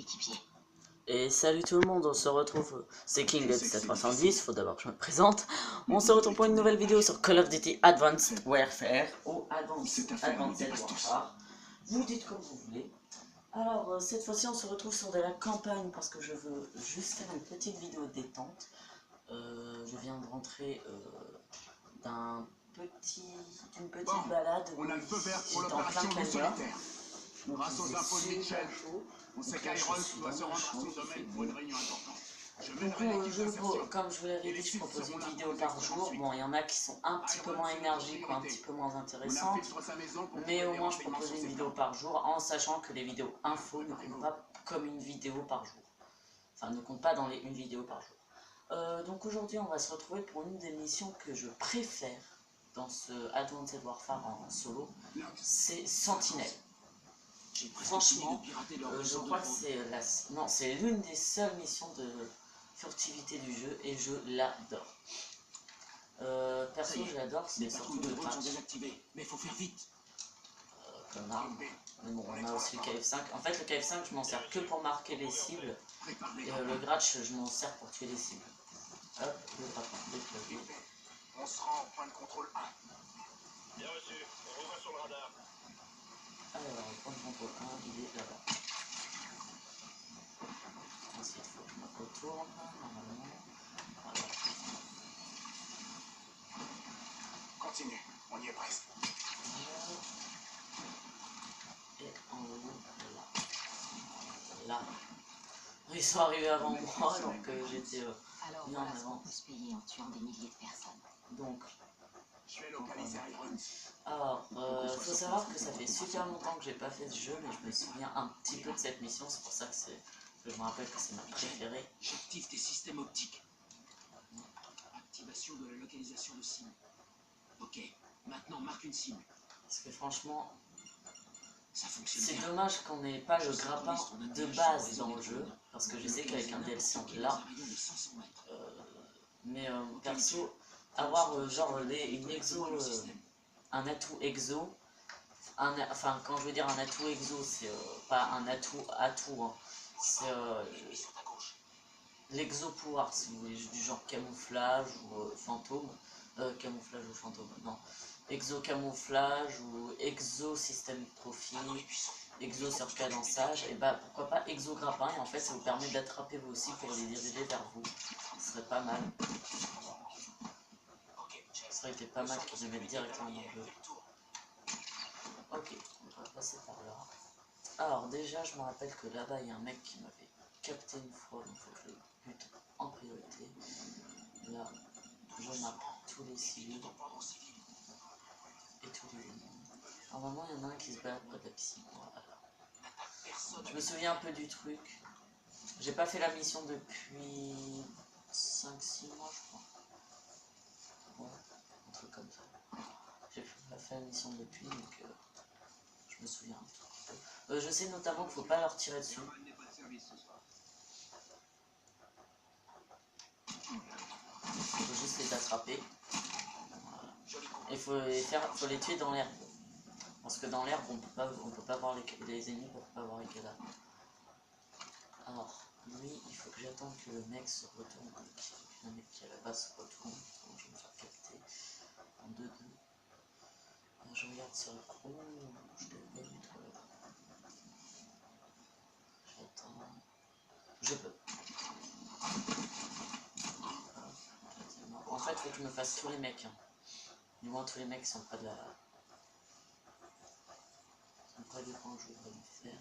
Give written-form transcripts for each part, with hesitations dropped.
coéquipier. Et salut tout le monde, on se retrouve, c'est KingX770, faut d'abord que je me présente. On se retrouve pour une nouvelle vidéo sur Call of Duty Advanced Warfare, ou Advanced Warfare. Vous dites comme vous voulez. Alors, cette fois-ci on se retrouve sur de la campagne, parce que je veux juste faire une petite vidéo détente. Je viens de rentrer d'une petite balade. On a le feu vert pour j'étais en plein l'opération loup calvaire. solitaire. Grâce aux infos de Mitchell, on sait qu'Iron doit se rendre à son domaine pour une réunion importante. Je mènerai l'équipe d'insertion. Comme je vous l'avais dit, je propose une vidéo par jour. Bon, il y en a qui sont un petit peu moins énergiques ou un petit peu moins intéressantes. Mais au moins, je propose une vidéo par jour en sachant que les vidéos info ne comptent pas comme une vidéo par jour. Enfin, ne comptent pas dans une vidéo par jour. Donc aujourd'hui, on va se retrouver pour une des missions que je préfère dans ce Advanced Warfare en solo. C'est Sentinelle. Franchement, je crois que c'est l'une des seules missions de furtivité du jeu et je l'adore. Perso, je l'adore, c'est surtout le patch. Mais faut faire vite. Comme arme. Mais bon, on a aussi le KF5. En fait, le KF5, je m'en sers que pour marquer les cibles. Et le Gratch, je m'en sers pour tuer les cibles. Hop, le grappin, déployé. On se rend au point de contrôle 1. Bien reçu, on revoit sur le radar. Alors, point de contrôle 1, il est là-bas. Ensuite, il faut que je me retourne, normalement. Voilà. Continue, on y est presque. Et en haut, là. Ils sont arrivés avant moi, alors que j'étais bien en avant. On peut se payer en tuant des milliers de personnes. Donc, Je vais localiser Iron. alors, faut savoir que ça fait super longtemps que j'ai pas fait ce jeu, mais je me souviens un petit peu de cette mission, c'est pour ça que je me rappelle que c'est ma préférée. J'active tes systèmes optiques. Activation de la localisation de cible. Ok, maintenant marque une cible. Parce que franchement, Ça fonctionne c'est bien. dommage qu'on n'ait pas le grappin de base dans le jeu, parce que je sais qu'avec un DLC on l'a. Mais perso, avoir genre une exo, un atout exo, enfin quand je veux dire un atout exo, c'est pas un atout hein. C'est l'exo pouvoir si vous voulez, du genre camouflage ou fantôme, non, exo camouflage ou exo système de profil, exo sur cadençage, et bah pourquoi pas exo grappin, et en fait ça vous permet d'attraper vos cibles pour les diriger vers vous, ce serait pas mal. Ça aurait été pas mal qu'ils les mettent directement dans le jeu. Ok, on va passer par là. Alors déjà, je me rappelle que là-bas, il y a un mec qui m'avait capté une fois, donc il faut que je le bute en priorité. Là, je marque tous les civils et tous les ennemis. Normalement, il y en a un qui se balade près de la piscine. Voilà. Je me souviens un peu du truc. J'ai pas fait la mission depuis 5-6 mois, je crois. Ouais, un truc comme ça. J'ai pas fait la mission depuis, donc je me souviens un petit peu. Je sais notamment qu'il faut pas leur tirer dessus. Il faut juste les attraper. Voilà. Et il faut les tuer dans l'herbe. Parce que dans l'herbe, on peut pas voir les ennemis, on peut pas voir les cadavres. Alors, lui, il faut que j'attende que le mec se retourne. Le mec qui est là-bas se retourne. Donc, je vais me faire capter en 2-2. Je regarde sur le chrono, je devrais être là. J'attends. Je peux. En fait, il faut que je me fasse tous les mecs. Hein. Du moins, tous les mecs sont pas de la. Sont pas du point que je voudrais me faire.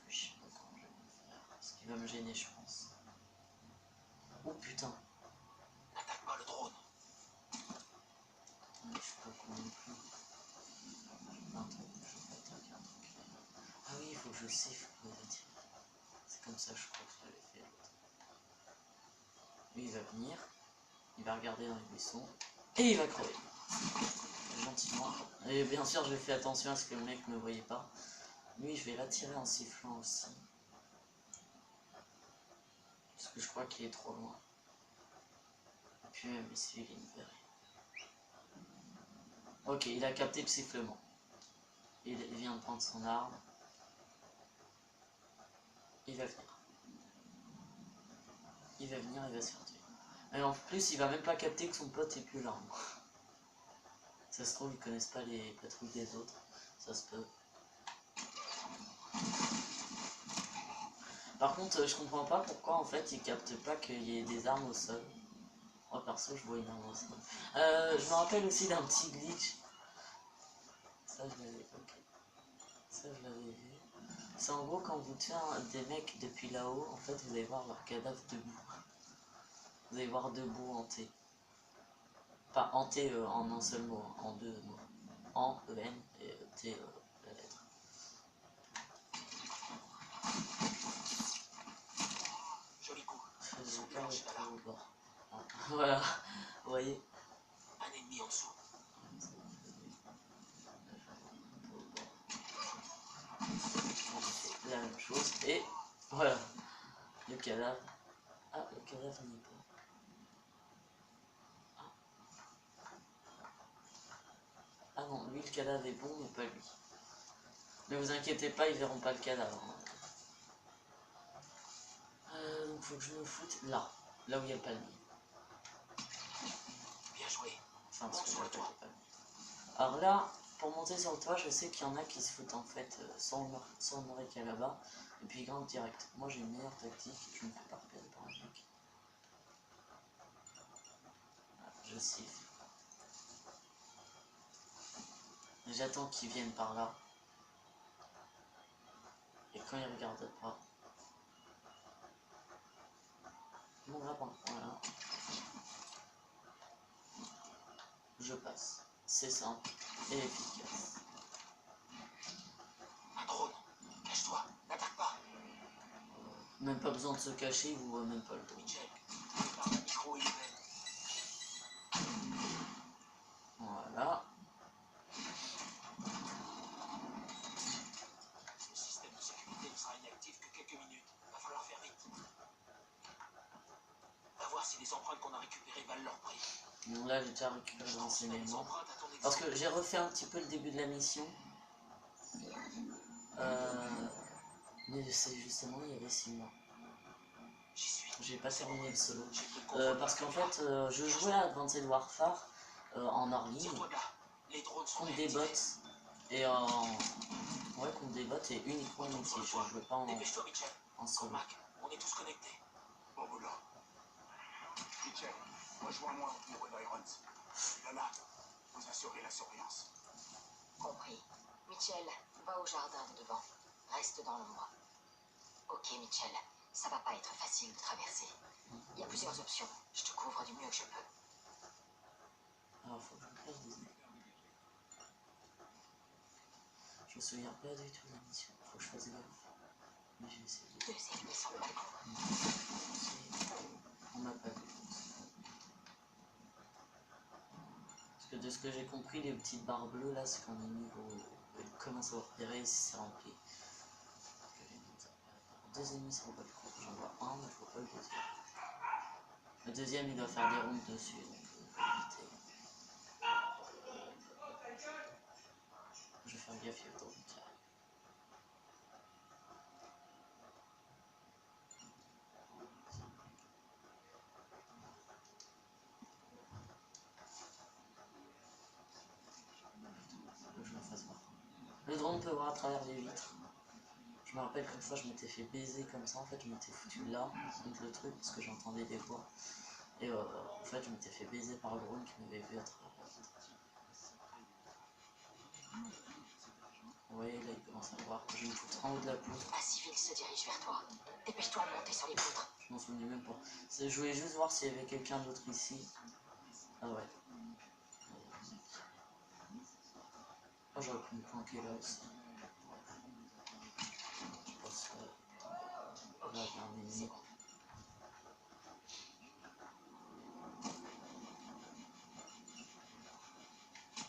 Puis je sais pas comment je vais me faire. Ce qui va me gêner, je pense. Oh putain. N'attaque pas le drone. Je suis pas convaincu. Un truc, je vais attaquer un truc. Ah oui, il faut que je siffle pour les attirer. C'est comme ça, je crois que je l'avais fait. Lui, il va venir. Il va regarder dans les buissons. Et il va crever. Gentiment. Et bien sûr, j'ai fait attention à ce que le mec ne me voyait pas. Lui, je vais l'attirer en sifflant aussi. Parce que je crois qu'il est trop loin. Et puis même les civils, il me verrait. Ok, il a capté le sifflement. Il vient de prendre son arme. Il va venir. Il va venir, il va se faire tuer. Et en plus, il va même pas capter que son pote est plus là. Ça se trouve, ils connaissent pas les patrouilles des autres. Ça se peut. Par contre, je comprends pas pourquoi en fait ils captent pas qu'il y ait des armes au sol. Moi perso, je vois une arme au sol. Je me rappelle aussi d'un petit glitch. Ça, je l'avais. Ok. Ça, je l'avais vu. C'est en gros quand vous tuez des mecs depuis là-haut, en fait, vous allez voir leur cadavre debout. Vous allez voir debout hanté. Pas hanté en un seul mot, hein, en deux mots. En, E-N et T, la lettre. Joli coup. J'ai peur d'être trop au bord. Voilà, vous voyez. Un ennemi en dessous. La même chose, et voilà. Le cadavre. Ah, le cadavre n'y est pas. Ah non, lui le cadavre est bon, mais pas lui. Ne vous inquiétez pas, ils verront pas le cadavre. Donc faut que je me foute là où il y a le palmier. Bien joué. Enfin, parce que je vois pas le palmier. Alors là, pour monter sur le toit, je sais qu'il y en a qui se foutent en fait sans me récaler là-bas, et puis ils grimpent direct. Moi j'ai une meilleure tactique, je me fais pas repérer par un mec. Voilà, je siffle. J'attends qu'ils viennent par là. Et quand ils regardent pas, mon lapin, voilà. Je passe. C'est simple et efficace. Un drone. Cache-toi. N'attaque pas. Même pas besoin de se cacher, il vous voit même pas le dos. Mitchell. Prépare un micro et une veine. Voilà. Le système de sécurité ne sera inactif que quelques minutes. Va falloir faire vite. Va voir si les empreintes qu'on a récupérées valent leur prix. Bon là j'ai déjà récupéré le Transmets les renseignement. empreintes à ton Parce exemple. que j'ai refait un petit peu le début de la mission. Mais c'est justement il y avait 6 mois. J'y suis. J'ai pas terminé le solo. J'ai pris le contrôle. Parce qu'en fait je jouais à Advanced Warfare en hors ligne Tire-toi de là. Les drones sont contre des réactivés. bots. Et en... Ouais, contre des bots et uniquement en multi. Je jouais pas Dépêche-toi, Mitchell. en solo. Mac, on est tous connectés. Bon boulot. Mitchell, rejoins-moi au bureau d'Irons. Là, vous assurez la surveillance. Compris. Mitchell, va au jardin de devant. Reste dans l'ombre. Ok, Mitchell. Ça va pas être facile de traverser. Il y a plusieurs options. Je te couvre du mieux que je peux. Alors faut que je me fasse des... Je me souviens pas du tout de la mission. Faut que je fasse gaffe. Mais j'ai essayé. 2 ennemis sur le balcon. On m'a pas vu. Parce que de ce que j'ai compris, les petites barres bleues là, c'est qu'on est niveau. Commence à repérer si c'est rempli. Deux ennemis sur le balcon. J'en vois un, mais je vois pas le deuxième. Le deuxième, il doit faire des rondes dessus. Donc, éviter. Je vais faire gaffe, il y a le drone qui arrive. Que je me fasse voir. Le drone peut voir à travers les vitres. Je me rappelle qu'une fois je m'étais fait baiser comme ça, en fait je m'étais foutu là, contre le truc, parce que j'entendais des voix. Et en fait je m'étais fait baiser par le drone qui m'avait vu à travers la vitre. Vous voyez là il commence à le voir, je vais me foutre en haut de la poutre. Un civil se dirige vers toi. Dépêche-toi de monter sur les poutres. Je m'en souvenais même pas. Je voulais juste voir s'il y avait quelqu'un d'autre ici. Ah ouais. Oh, j'aurais pu me planquer là aussi. Je pense que là il y a un ennemi.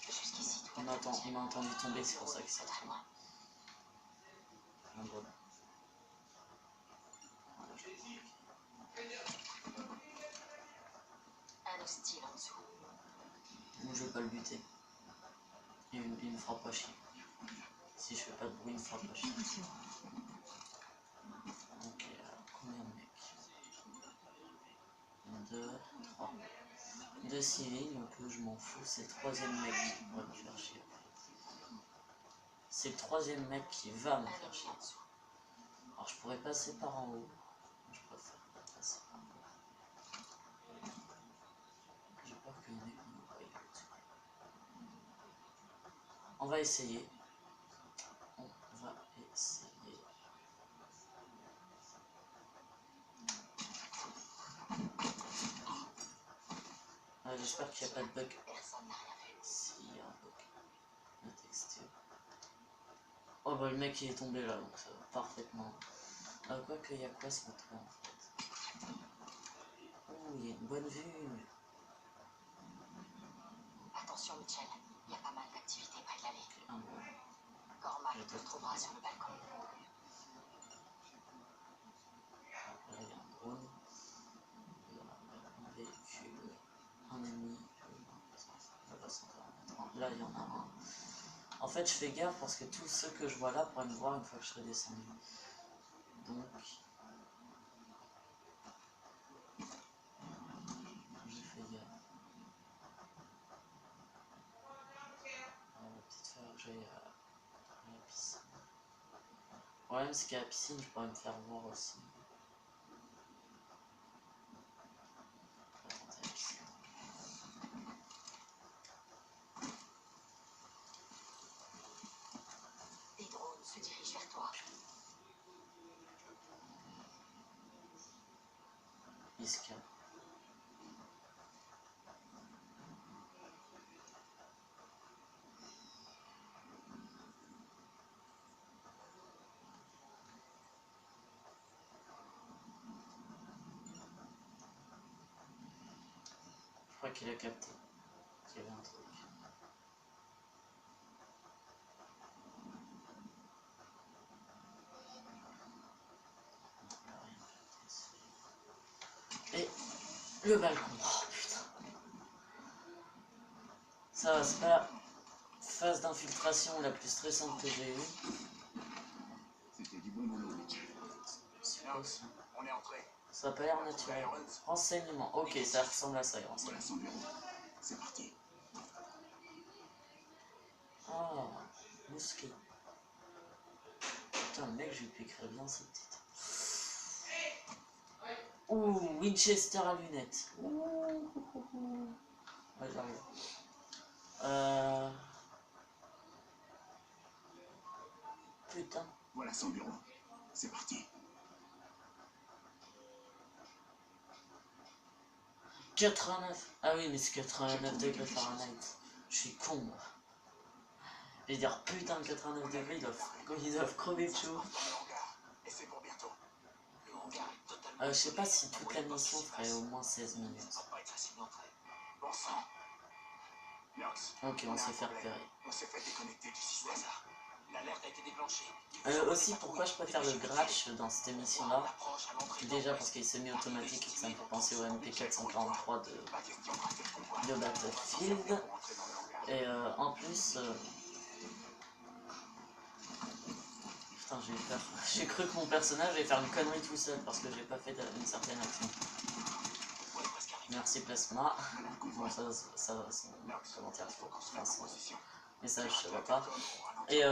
Jusqu'ici, tout Il va bien. m'a entendu tomber, c'est pour ça qu'il s'est Pas très loin. un drone. Un hostile en dessous. Moi je vais pas le buter. Il me fera pas chier. Si je fais pas de bruit, il me fera pas chier. Donc 2, 3. 2 civils, donc je m'en fous, c'est le troisième mec qui pourrait me faire chier. C'est le troisième mec qui va me faire chier. Alors je pourrais passer par en haut. Je préfère pas passer par en haut. J'ai peur que les mecs me voient au-dessus. On va essayer. On va essayer. Ah, j'espère qu'il n'y a pas de bug. S'il y a un bug. La texture. Oh bah le mec il est tombé là, donc ça va parfaitement. Quoi qu'il y a quoi ce toit en fait. Oh, il y a une bonne vue. Attention Mitchell, il y a pas mal d'activités près de l'allée. Un bon. Cormac te retrouvera sur le balcon. Là il y a un drone. Il y a un véhicule. Un ennemi. Là il y en a un. En fait je fais gaffe parce que tous ceux que je vois là pourraient me voir une fois que je serai descendu. Donc je fais gaffe. Petite faire que j'aille à la piscine. Le problème c'est qu'à la piscine je pourrais me faire voir aussi. Des drones se dirigent vers toi. Iska. Je crois qu'il a capté qu'il y avait un truc. Et le balcon. Oh putain. Ça va, c'est pas la phase d'infiltration la plus stressante que j'ai eue. C'était du bon boulot, Mitchell. C'est quoi ça? On est entré. Ça a pas l'air naturel. Renseignement. Ok, ça ressemble à ça. Voilà son bureau. C'est parti. Ah, mousquet. Putain, le mec, j'ai pu écrire bien ce titre. Ouh, Winchester à lunettes. Ouh. Ouais, j'arrive. Putain. Voilà son bureau. C'est parti. 89. Ah oui, mais c'est 89 degrés Fahrenheit. Je suis con, moi. Je vais dire putain, 89 degrés, ils doivent crever de chaud. Et c'est pour bientôt. Le hangar est totalement... Je sais pas si toute la mission ferait au moins 16 minutes. Ça va pas être facile d'entrer. Bon sang. Nox. Ok, on s'est fait repérer. On s'est fait déconnecter du système. L'alerte a été déclenchée. Aussi, pourquoi je préfère le Gratch dans cette émission-là? Déjà parce qu'il est semi-automatique et que ça me fait penser au MP443 de Battlefield. Et en plus... Putain, j'ai eu peur. J'ai cru que mon personnage allait faire une connerie tout seul parce que j'ai pas fait une certaine action. Merci Plasma. Bon, ça va, son commentaire faux. Enfin, son message, je sais pas. Et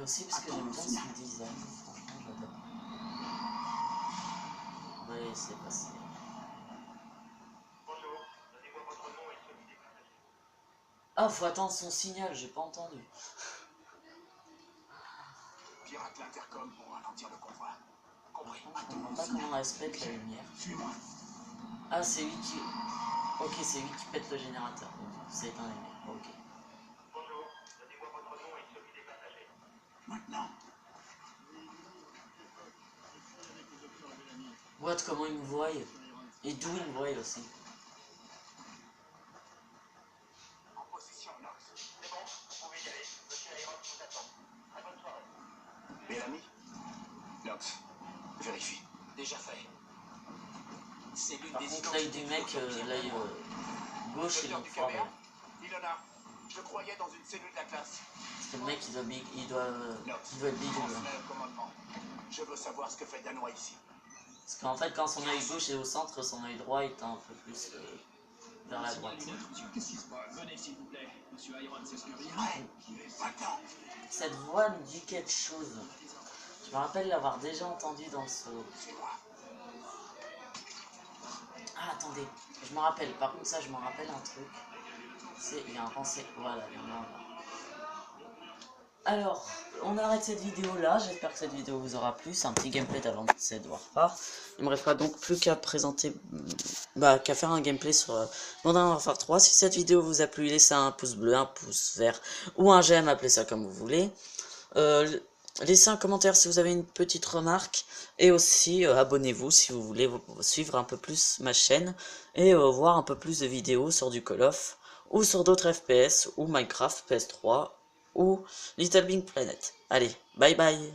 aussi parce que j'aime bien son design. Franchement, j'adore. On va laisser passer. Ah, faut attendre son signal, j'ai pas entendu. Pirate l'intercom pour ralentir le convoi. Compris. Je comprends pas comment elle se pète la lumière. Ah, c'est lui qui... Ok, c'est lui qui pète le générateur. C'est éteint la lumière. Ok. Bonjour, donnez-moi votre nom et celui des passagers. Maintenant. What, comment il me voit? Et d'où il me voit aussi? En position, Nox. C'est bon, vous pouvez y aller. Monsieur Iron vous attend. Très bonne soirée. Bellamy. Nox. Vérifie. Déjà fait. C'est l'une Par des contre, l'œil du mec, l'œil gauche, il est fort. Ilona, je croyais dans une cellule de la classe. Parce que le mec, il doit être bidon. Transmets le commandement. Je veux savoir ce que fait Danois ici. Parce qu'en fait, quand son œil gauche est au centre, son œil droit est un peu plus vers la droite. Qu'est-ce qui se passe? Venez s'il vous plaît, monsieur Iron. C'est ce que rien. Va-t'en. Cette voix me dit quelque chose. Je me rappelle l'avoir déjà entendu dans le solo. Ah, attendez, je me rappelle. Par contre, ça, je me rappelle un truc. Il y a un pensée. Voilà, il y en a un là. Alors, on arrête cette vidéo là, j'espère que cette vidéo vous aura plu, c'est un petit gameplay d'Avenged Warfare. Il me restera donc plus qu'à présenter, qu'à faire un gameplay sur Modern Warfare 3. Si cette vidéo vous a plu, laissez un pouce bleu, un pouce vert ou un j'aime, appelez ça comme vous voulez. Laissez un commentaire si vous avez une petite remarque et aussi abonnez-vous si vous voulez suivre un peu plus ma chaîne et voir un peu plus de vidéos sur du Call of ou sur d'autres FPS ou Minecraft, PS3 ou Little Big Planet. Allez, bye bye.